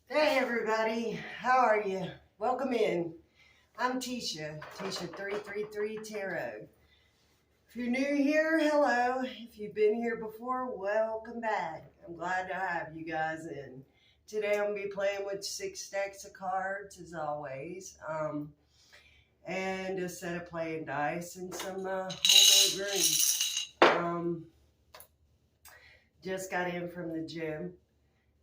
Hey everybody, how are you? Welcome in. I'm Tisha 333 Tarot. If you're new here, hello. If you've been here before, welcome back. I'm glad to have you guys in. Today I'm going to be playing with 6 stacks of cards as always. And a set of playing dice and some homemade rooms. Just got in from the gym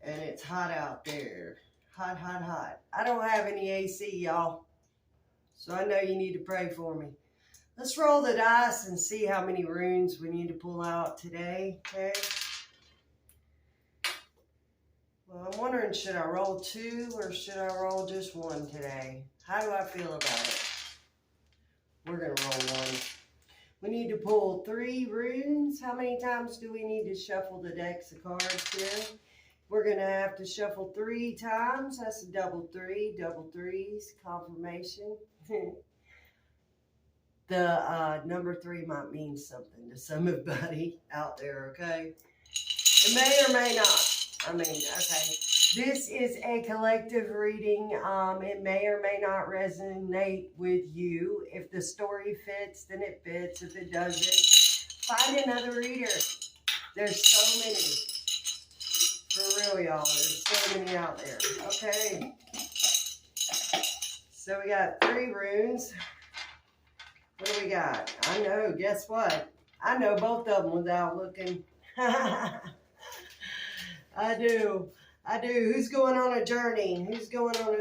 and it's hot out there. Hot, hot, hot. I don't have any AC, y'all. So I know you need to pray for me. Let's roll the dice and see how many runes we need to pull out today, okay? Well, I'm wondering, should I roll 2 or should I roll just 1 today? How do I feel about it? We're going to roll 1. We need to pull 3 runes. How many times do we need to shuffle the decks of cards here? We're going to have to shuffle 3 times. That's a double 3, double 3s, confirmation. The number 3 might mean something to somebody out there, okay? It may or may not. Okay. This is a collective reading. It may or may not resonate with you. If the story fits, then it fits. If it doesn't, find another reader. There's so many. For real, y'all. There's so many out there. Okay. So we got 3 runes. What do we got? I know. Guess what? I know both of them without looking. I do. Who's going on a journey?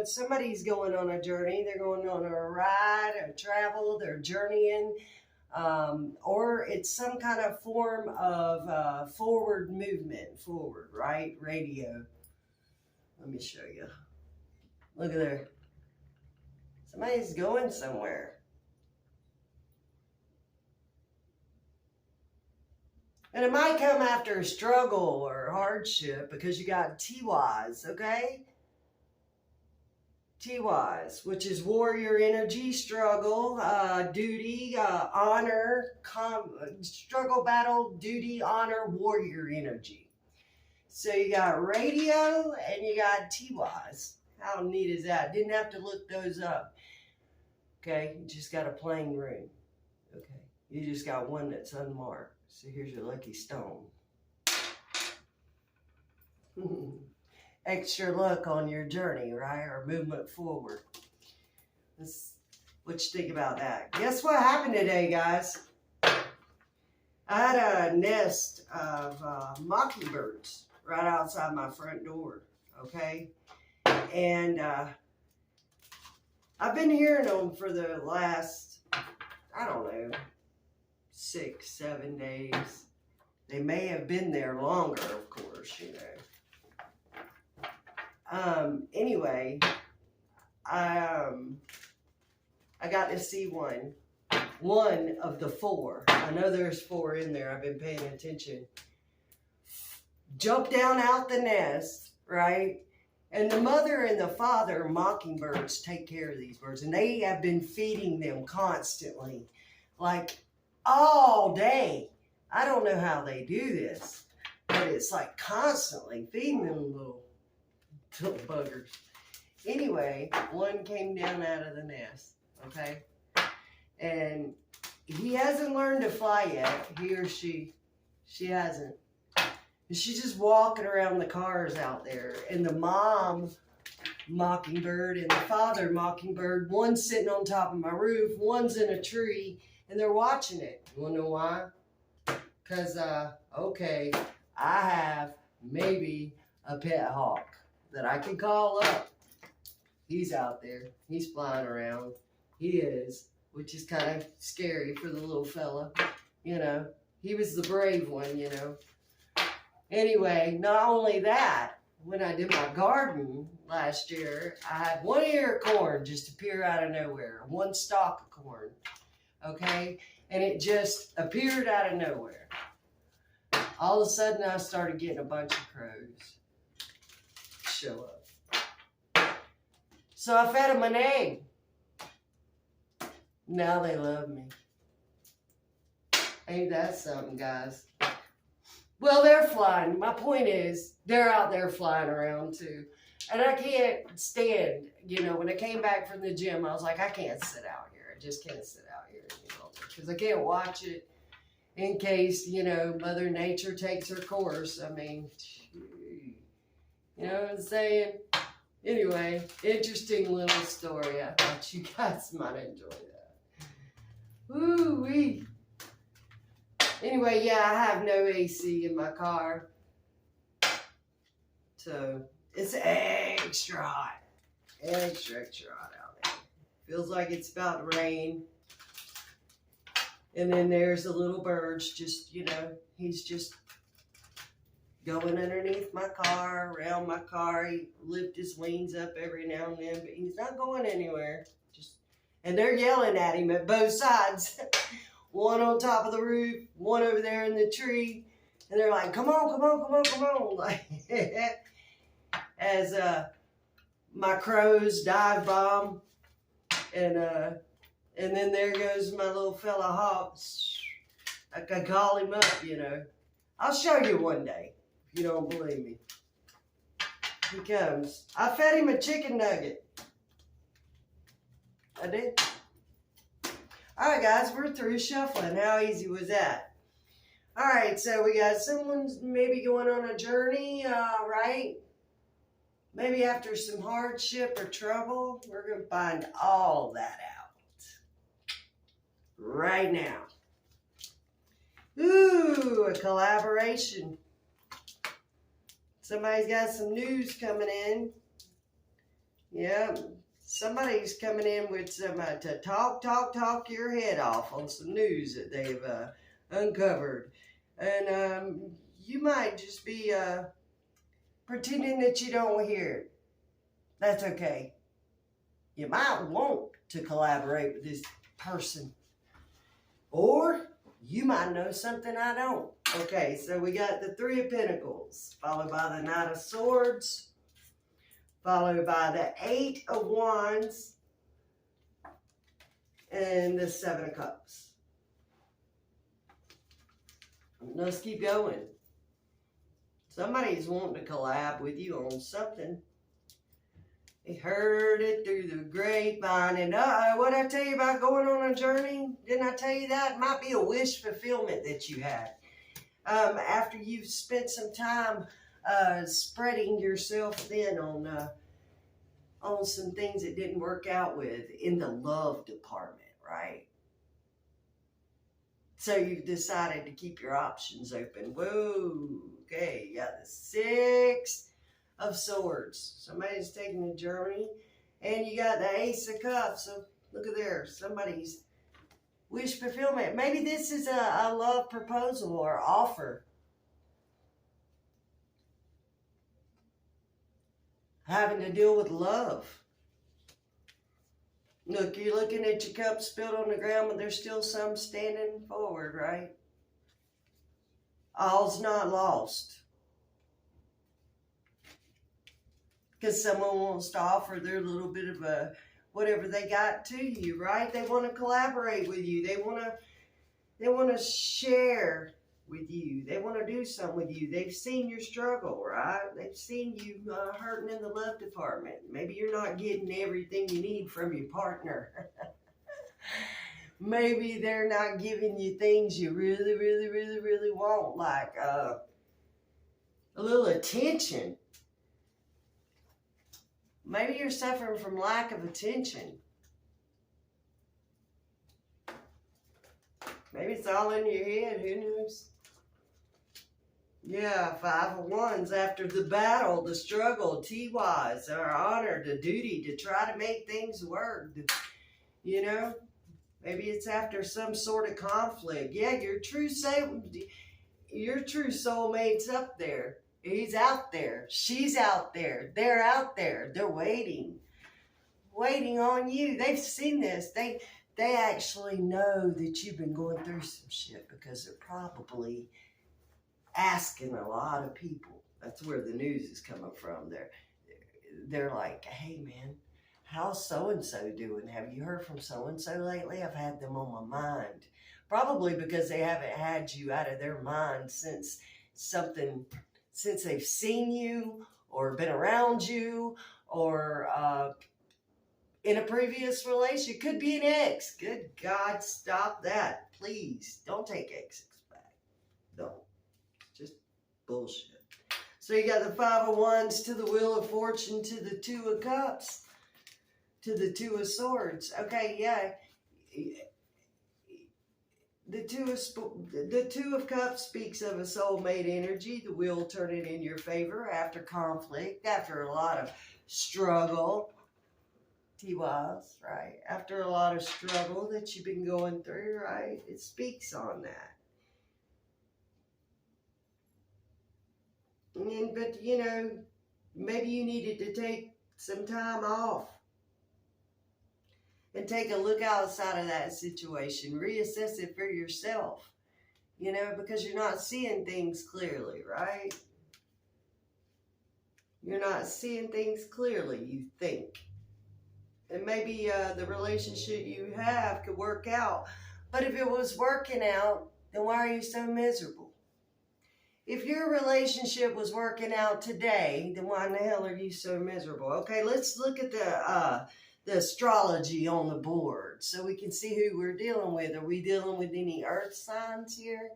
Somebody's going on a journey. They're going on a ride, a travel, they're journeying. Or it's some kind of form of forward movement. Forward, right? Radio. Let me show you. Look at there. Somebody's going somewhere. And it might come after a struggle or hardship because you got T-wise, okay? T-wise, which is warrior energy, struggle, duty, honor, struggle, battle, duty, honor, warrior energy. So you got radio and you got T-wise. How neat is that? Didn't have to look those up. Okay, you just got a plain rune. Okay, you just got one that's unmarked. So here's your lucky stone. Extra luck on your journey, right? Or movement forward. What you think about that? Guess what happened today, guys? I had a nest of mockingbirds right outside my front door, okay? And I've been hearing them for the last, I don't know, 6, 7 days. They may have been there longer, of course, you know. Anyway, I got to see one of the 4. I know there's 4 in there. I've been paying attention. Jump down out the nest, right? And the mother and the father mockingbirds take care of these birds, and they have been feeding them constantly, like all day. I don't know how they do this, but it's like constantly feeding them little buggers. Anyway, one came down out of the nest, okay? And he hasn't learned to fly yet, he or she. She hasn't. And she's just walking around the cars out there. And the mom mockingbird and the father mockingbird, one's sitting on top of my roof, one's in a tree, and they're watching it. You wanna know why? Because, okay, I have maybe a pet hawk that I can call up. He's out there. He's flying around. He is, which is kind of scary for the little fella. You know, he was the brave one, you know. Anyway, not only that, when I did my garden last year, I had 1 ear of corn just appear out of nowhere. 1 stalk of corn, okay? And it just appeared out of nowhere. All of a sudden, I started getting a bunch of crows show up. So I fed them an egg. Now they love me. Ain't that something, guys? Well, they're flying. My point is, they're out there flying around too. And I can't stand, when I came back from the gym, I was like, I can't sit out here. I just can't sit out here anymore because I can't watch it in case, Mother Nature takes her course. I mean, you know what I'm saying? Anyway, interesting little story. I thought you guys might enjoy that. Woo-wee. Anyway, yeah, I have no AC in my car. So, it's extra hot. Extra hot out there. Feels like it's about to rain. And then there's the little bird's just, he's just going underneath my car, around my car. He lifts his wings up every now and then, but he's not going anywhere. And they're yelling at him at both sides. One on top of the roof, one over there in the tree. And they're like, come on, come on, come on, come on. Like, as my crows dive bomb. And then there goes my little fella hawk. I can call him up, I'll show you one day, if you don't believe me. He comes. I fed him a chicken nugget. I did. All right, guys, we're through shuffling. How easy was that? All right, so we got someone's maybe going on a journey, right? Maybe after some hardship or trouble. We're going to find all that out right now. Ooh, a collaboration. Somebody's got some news coming in. Yeah, somebody's coming in with some to talk your head off on some news that they've uncovered. And you might just be pretending that you don't hear it. That's okay. You might want to collaborate with this person. Or you might know something I don't. Okay, so we got the Three of Pentacles, followed by the Knight of Swords, followed by the Eight of Wands, and the Seven of Cups. Let's keep going. Somebody's wanting to collab with you on something. They heard it through the grapevine. And what I tell you about going on a journey? Didn't I tell you that? It might be a wish fulfillment that you had. After you've spent some time spreading yourself thin on some things that didn't work out with in the love department, right? So you've decided to keep your options open. Whoa, okay, you got the Six of Swords. Somebody's taking a journey. And you got the Ace of Cups. So look at there, somebody's wish fulfillment. Maybe this is a love proposal or offer. Having to deal with love. Look, you're looking at your cup spilled on the ground, but there's still some standing forward, right? All's not lost. Because someone wants to offer their little bit of a whatever they got to you, right? They want to collaborate with you. They want to share with you. They want to do something with you. They've seen your struggle, right? They've seen you hurting in the love department. Maybe you're not getting everything you need from your partner. Maybe they're not giving you things you really, really, really, really want, like a little attention. Maybe you're suffering from lack of attention. Maybe it's all in your head. Who knows? Yeah, Five of Wands. After the battle, the struggle, T-wise, our honor, the duty to try to make things work. You know? Maybe it's after some sort of conflict. Yeah, your true soulmate's up there. He's out there. She's out there. They're out there. They're waiting. Waiting on you. They've seen this. They actually know that you've been going through some shit because they're probably asking a lot of people. That's where the news is coming from. They're like, hey, man, how's so-and-so doing? Have you heard from so-and-so lately? I've had them on my mind. Probably because they haven't had you out of their mind since they've seen you or been around you, or in a previous relation. Could be an ex. Good God, stop that. Please, don't take exes back. Don't. Just bullshit. So you got the Five of Wands to the Wheel of Fortune to the Two of Cups to the Two of Swords. Okay, yeah. The Two of Cups speaks of a soulmate energy, the wheel turning in your favor after conflict, after a lot of struggle. T-Wise, right? After a lot of struggle that you've been going through, right? It speaks on that. But, you know, maybe you needed to take some time off and take a look outside of that situation. Reassess it for yourself, you know, because you're not seeing things clearly, right? You're not seeing things clearly, you think. And maybe the relationship you have could work out. But if it was working out, then why are you so miserable? If your relationship was working out today, then why in the hell are you so miserable? Okay, let's look at the astrology on the board so we can see who we're dealing with. Are we dealing with any earth signs here?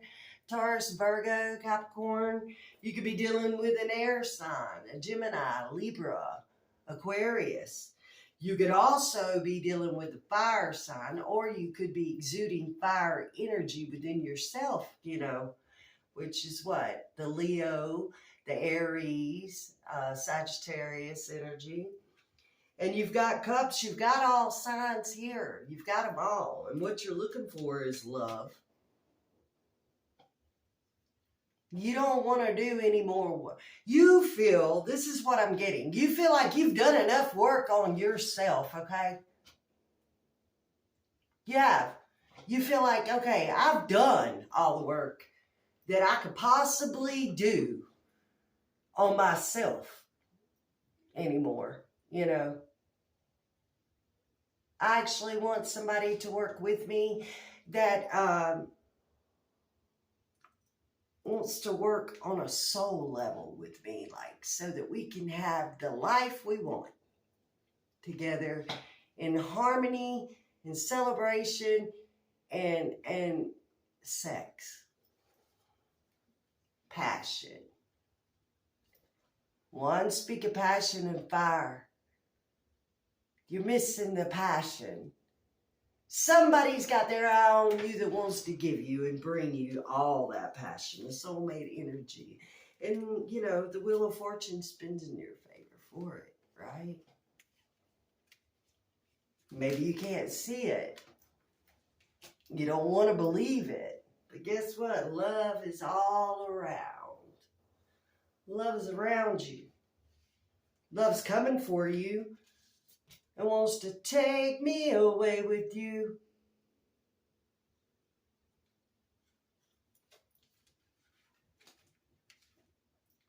Taurus, Virgo, Capricorn. You could be dealing with an air sign, a Gemini, Libra, Aquarius. You could also be dealing with a fire sign, or you could be exuding fire energy within yourself, you know, which is what? The Leo, the Aries, Sagittarius energy. And you've got cups, you've got all signs here. You've got them all. And what you're looking for is love. You don't want to do any more work. You feel, this is what I'm getting, you feel like you've done enough work on yourself, okay? You have. You feel like, okay, I've done all the work that I could possibly do on myself anymore, you know. I actually want somebody to work with me that wants to work on a soul level with me, like, so that we can have the life we want together in harmony, in celebration, and sex. Passion. One, speak of passion and fire. You're missing the passion. Somebody's got their eye on you that wants to give you and bring you all that passion, the soulmate energy. And, you know, the Wheel of Fortune spins in your favor for it, right? Maybe you can't see it. You don't want to believe it. But guess what? Love is all around. Love is around you. Love's coming for you and wants to take me away with you.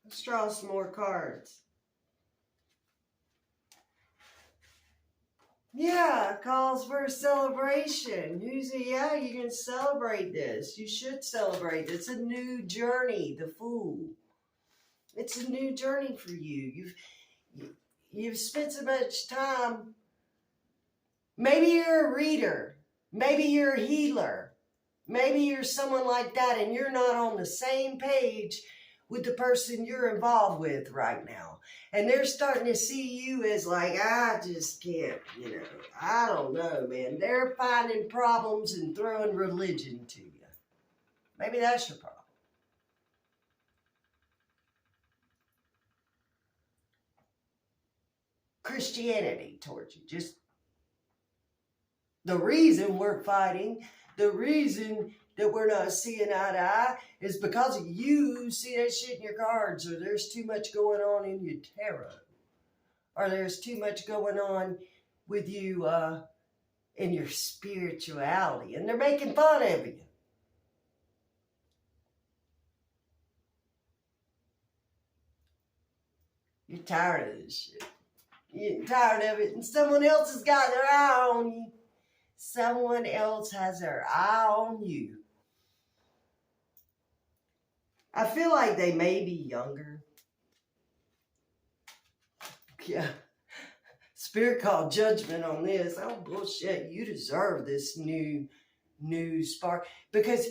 Let's draw some more cards. Yeah, calls for a celebration. Yeah, you can celebrate this. You should celebrate. It's a new journey, the Fool. It's a new journey for you. You've spent so much time. Maybe you're a reader. Maybe you're a healer. Maybe you're someone like that and you're not on the same page with the person you're involved with right now. And they're starting to see you as like, I just can't, you know, I don't know, man. They're finding problems and throwing religion to you. Maybe that's your problem. Christianity towards you. Just the reason we're fighting, the reason that we're not seeing eye to eye is because you see that shit in your cards, or there's too much going on in your tarot, or there's too much going on with you in your spirituality, and they're making fun of you. You're tired of this shit. You're tired of it, and someone else has got their eye on you. Someone else has their eye on you. I feel like they may be younger. Yeah. Spirit called judgment on this. Oh, bullshit. You deserve this new spark. Because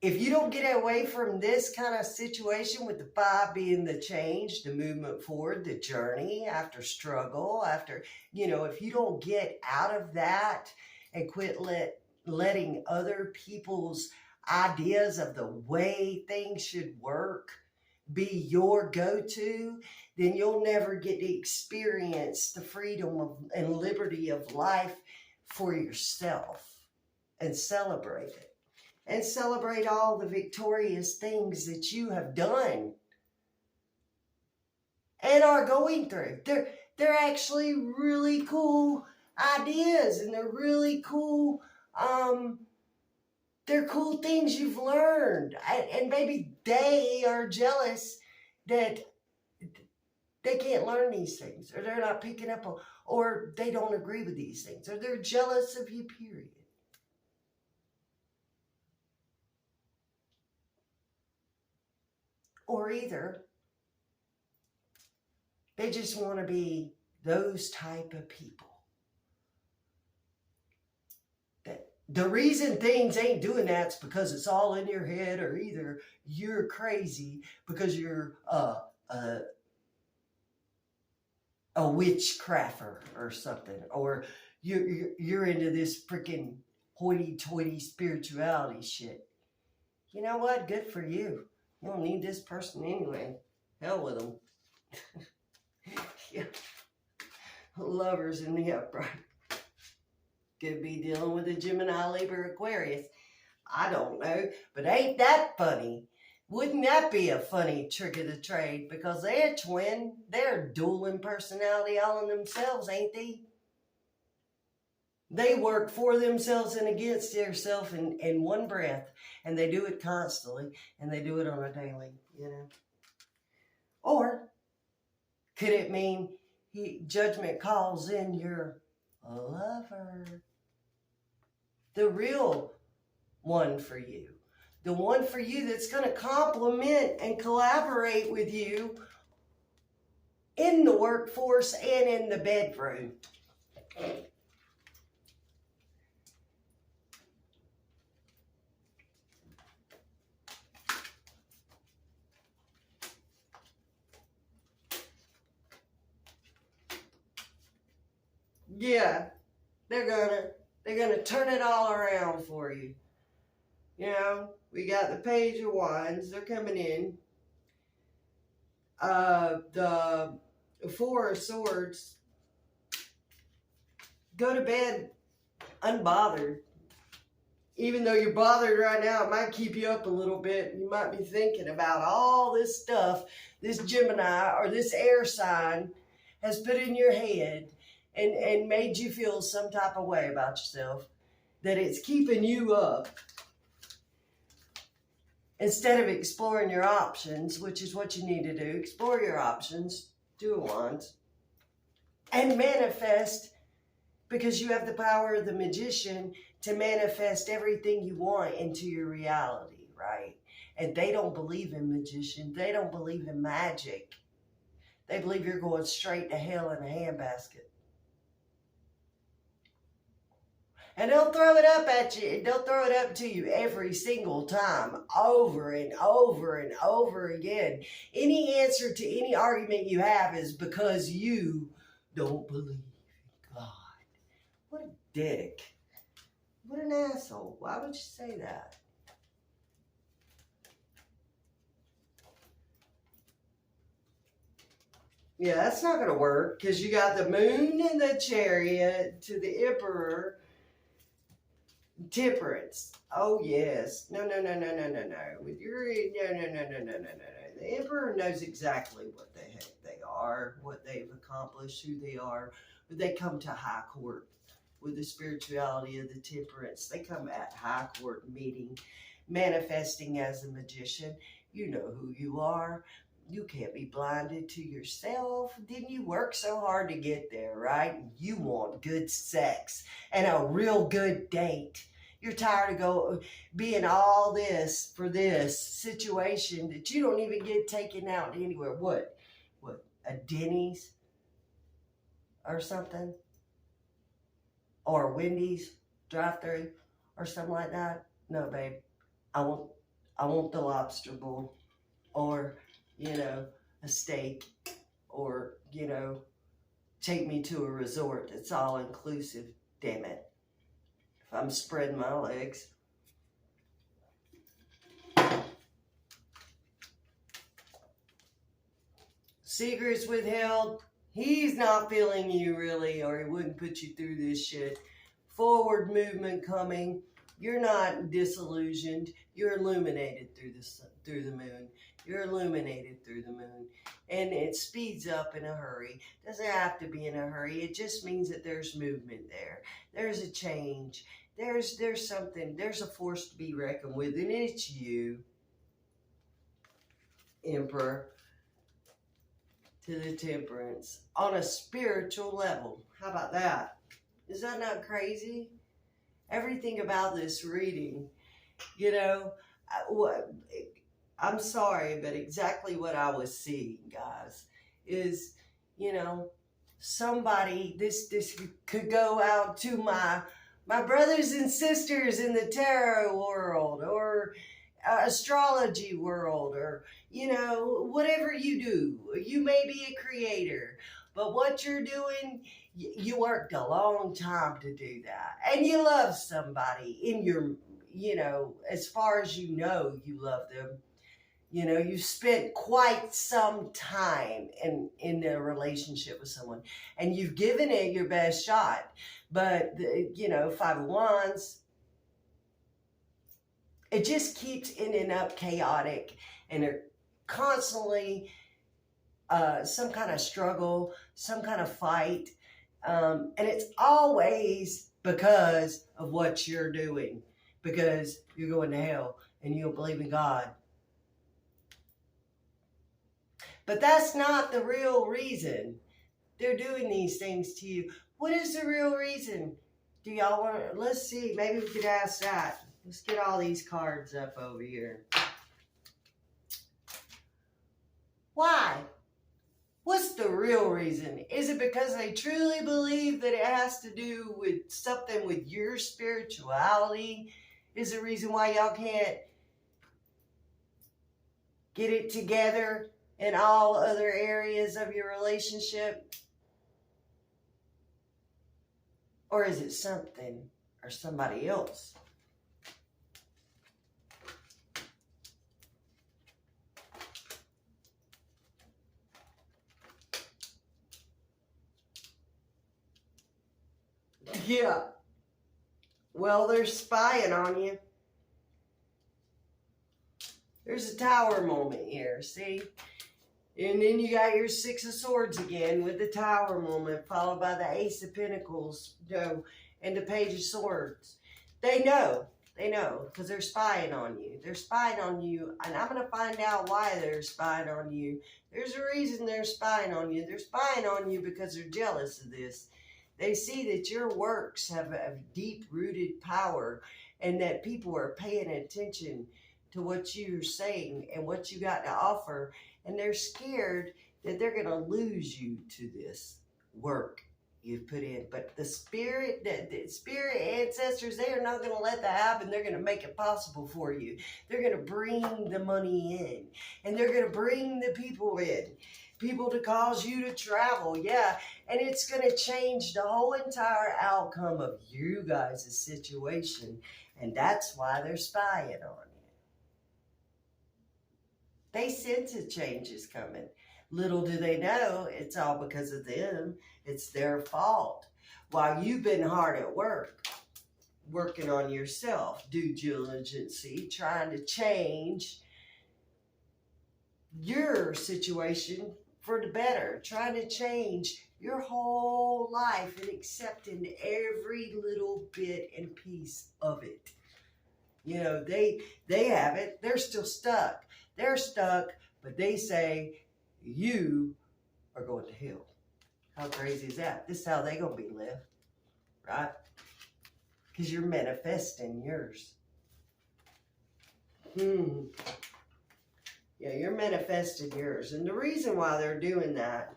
if you don't get away from this kind of situation with the 5 being the change, the movement forward, the journey after struggle, after, if you don't get out of that and quit letting other people's ideas of the way things should work be your go-to, then you'll never get to experience the freedom and liberty of life for yourself and celebrate it. And celebrate all the victorious things that you have done and are going through. They're actually really cool ideas, and they're really cool, they're cool things you've learned. And maybe they are jealous that they can't learn these things, or they're not picking up on, or they don't agree with these things, or they're jealous of you, period. Or either they just want to be those type of people. That the reason things ain't doing that's because it's all in your head, or either you're crazy because you're a witchcrafter or something, or you're into this freaking hoity-toity spirituality shit. You know what? Good for you. You don't need this person anyway. Hell with them. Yeah. Lovers in the upright. Could be dealing with a Gemini, Libra, Aquarius. I don't know. But ain't that funny? Wouldn't that be a funny trick of the trade? Because they're twin. They're dueling personality all in themselves, ain't they? They work for themselves and against themselves in one breath. And they do it constantly. And they do it on a daily, Or could it mean judgment calls in your lover? The real one for you. The one for you that's going to complement and collaborate with you in the workforce and in the bedroom. Yeah, they're gonna turn it all around for you. We got the Page of Wands. They're coming in. The Four of Swords. Go to bed unbothered. Even though you're bothered right now, it might keep you up a little bit. You might be thinking about all this stuff this Gemini or this air sign has put in your head and made you feel some type of way about yourself, that it's keeping you up. Instead of exploring your options, which is what you need to do, explore your options, do it once, and manifest, because you have the power of the magician to manifest everything you want into your reality, right? And they don't believe in magician. They don't believe in magic. They believe you're going straight to hell in a handbasket. And they'll throw it up at you. They'll throw it up to you every single time, over and over and over again. Any answer to any argument you have is because you don't believe in God. What a dick. What an asshole. Why would you say that? Yeah, that's not going to work, because you got the Moon and the Chariot to the Emperor. Temperance. Oh, yes. No. With your, no. The Emperor knows exactly what the heck they are, what they've accomplished, who they are. But they come to high court with the spirituality of the Temperance. They come at high court meeting, manifesting as a magician. You know who you are. You can't be blinded to yourself. Didn't you work so hard to get there, right? You want good sex and a real good date. You're tired of being all this for this situation that you don't even get taken out anywhere. What? A Denny's? or something, or Wendy's drive-through or something like that. No, babe, I want the lobster bowl, or a steak, or take me to a resort that's all inclusive. Damn it, if I'm spreading my legs. Secrets withheld. He's not feeling you really, or he wouldn't put you through this shit. Forward movement coming. You're not disillusioned. You're illuminated through the moon. You're illuminated through the moon. And it speeds up in a hurry. Doesn't have to be in a hurry. It just means that there's movement there. There's a change. There's something. There's a force to be reckoned with, and it's you, Emperor. To the Temperance on a spiritual level. How about that? Is that not crazy? Everything about this reading, I'm sorry, but exactly what I was seeing, guys, is, somebody, this could go out to my brothers and sisters in the tarot world, or astrology world, or whatever you do. You may be a creator, but what you're doing, you worked a long time to do that, and you love somebody in your, as far as you love them. You spent quite some time in a relationship with someone, and you've given it your best shot, but Five of Wands, it just keeps ending up chaotic, and they're constantly some kind of struggle, some kind of fight, and it's always because of what you're doing, because you're going to hell and you don't believe in God. But that's not the real reason they're doing these things to you. What is the real reason? Do y'all want to, let's see, maybe we could ask that. Let's get all these cards up over here. Why? What's the real reason? Is it because they truly believe that it has to do with something with your spirituality? Is the reason why y'all can't get it together in all other areas of your relationship? Or is it something or somebody else? Yeah. Well, they're spying on you. There's a Tower moment here, see? And then you got your Six of Swords again with the Tower moment, followed by the Ace of Pentacles, and the Page of Swords. They know, because they're spying on you. They're spying on you, and I'm going to find out why they're spying on you. There's a reason they're spying on you. They're spying on you because they're jealous of this. They see that your works have a deep-rooted power, and that people are paying attention to what you're saying and what you got to offer, and they're scared that they're going to lose you to this work you've put in. But the spirit ancestors, they are not going to let that happen. They're going to make it possible for you. They're going to bring the money in, and they're going to bring the people in. People to cause you to travel, yeah. And it's going to change the whole entire outcome of you guys' situation. And that's why they're spying on you. They sense a change is coming. Little do they know, it's all because of them. It's their fault. While you've been hard at work, working on yourself, due diligence, trying to change your situation for the better, trying to change your whole life and accepting every little bit and piece of it. They have it. They're still stuck. They're stuck, but they say you are going to hell. How crazy is that? This is how they going to be left, right? Because you're manifesting yours. Yeah, you're manifesting yours. And the reason why they're doing that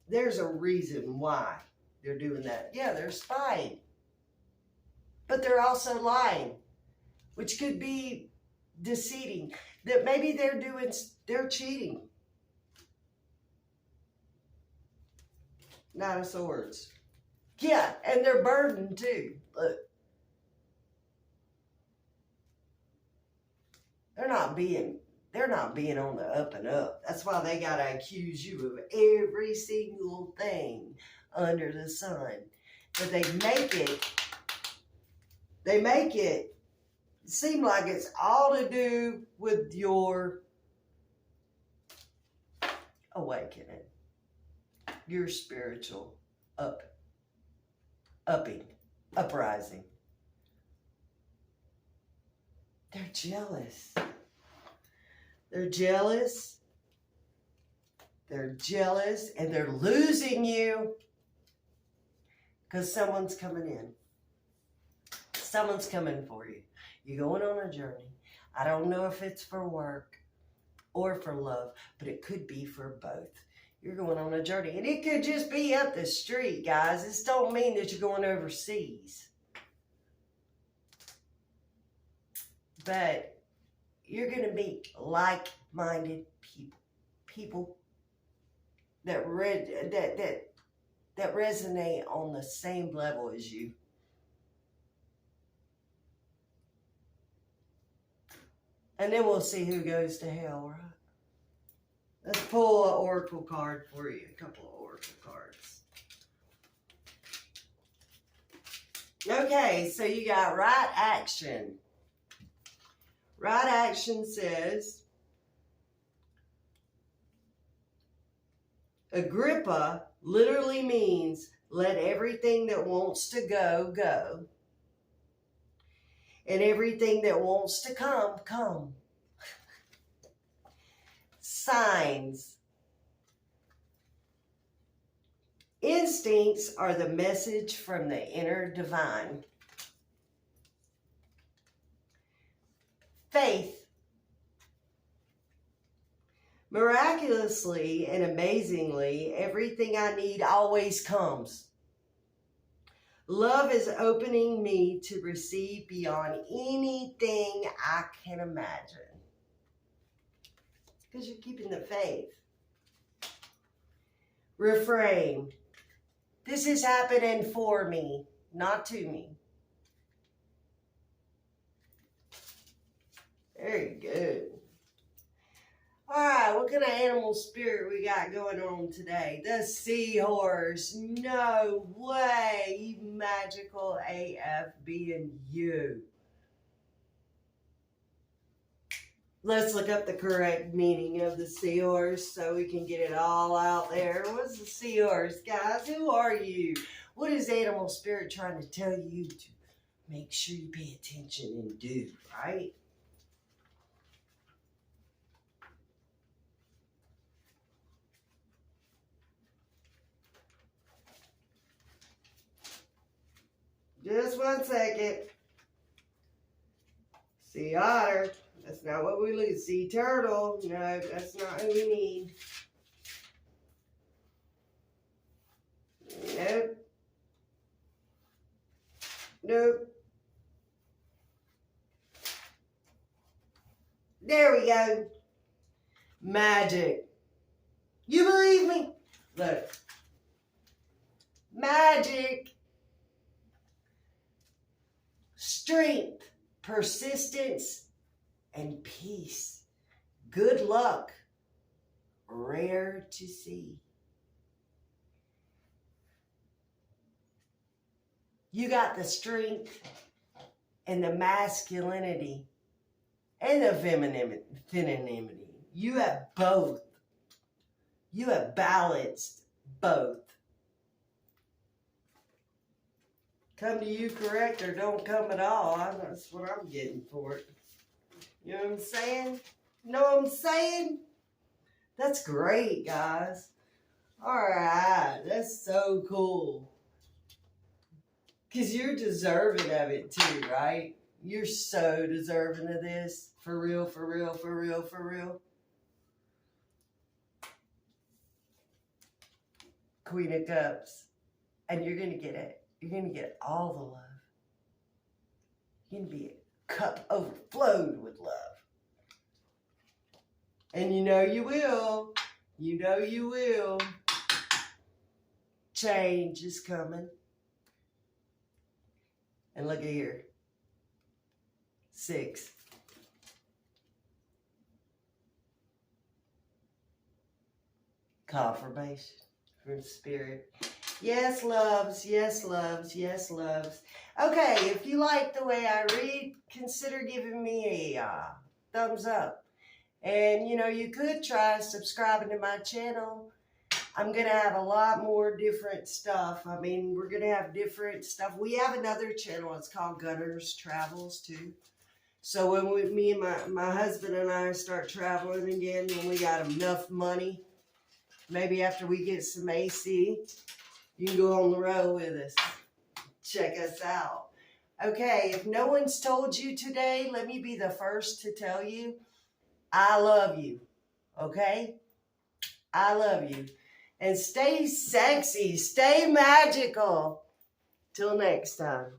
there's a reason why they're doing that. Yeah, they're spying. But they're also lying, which could be deceiving. That maybe they're cheating. Nine of Swords. Yeah, and they're burdened too. Look. They're not being on the up and up. That's why they gotta accuse you of every single thing under the sun. But they make it seem like it's all to do with your awakening, your spiritual uprising. They're jealous. They're jealous. They're jealous, and they're losing you because someone's coming in. Someone's coming for you. You're going on a journey. I don't know if it's for work or for love, but it could be for both. You're going on a journey, and it could just be up the street, guys. This don't mean that you're going overseas. But you're going to meet like-minded people that resonate on the same level as you. And then we'll see who goes to hell, right? Let's pull an oracle card for you. A couple of oracle cards. Okay, so you got right action. Right action says, Agrippa literally means let everything that wants to go, go. And everything that wants to come, come. Signs. Instincts are the message from the inner divine. Faith. Miraculously and amazingly, everything I need always comes. Love is opening me to receive beyond anything I can imagine. Because you're keeping the faith. Refrain. This is happening for me, not to me. Very good. All right, what kind of animal spirit we got going on today? The seahorse. No way, you magical AF being you. Let's look up the correct meaning of the seahorse so we can get it all out there. What's the seahorse, guys? Who are you? What is animal spirit trying to tell you to make sure you pay attention and do, right? Just 1 second. Sea otter. That's not what we lose. Sea turtle. No, that's not who we need. Nope. Nope. There we go. Magic. You believe me? Look. Magic. Strength, persistence, and peace. Good luck. Rare to see. You got the strength and the masculinity and the femininity. You have both. You have balanced both. Come to you correct or don't come at all. That's what I'm getting for it. You know what I'm saying? You know what I'm saying? That's great, guys. All right. That's so cool. Because you're deserving of it too, right? You're so deserving of this. For real, for real, for real, for real. Queen of Cups. And you're going to get it. You're going to get all the love. You're going to be a cup overflowed with love. And you know you will. You know you will. Change is coming. And look at here. 6. Confirmation from Spirit. Yes, loves. Yes, loves. Yes, loves. Okay, if you like the way I read, consider giving me a thumbs up. And, you know, you could try subscribing to my channel. I'm going to have a lot more different stuff. I mean, we're going to have different stuff. We have another channel. It's called Gunner's Travels, too. So when me and my husband and I start traveling again, when we got enough money, maybe after we get some AC, you can go on the road with us. Check us out. Okay, if no one's told you today, let me be the first to tell you, I love you. Okay? I love you. And stay sexy. Stay magical. Till next time.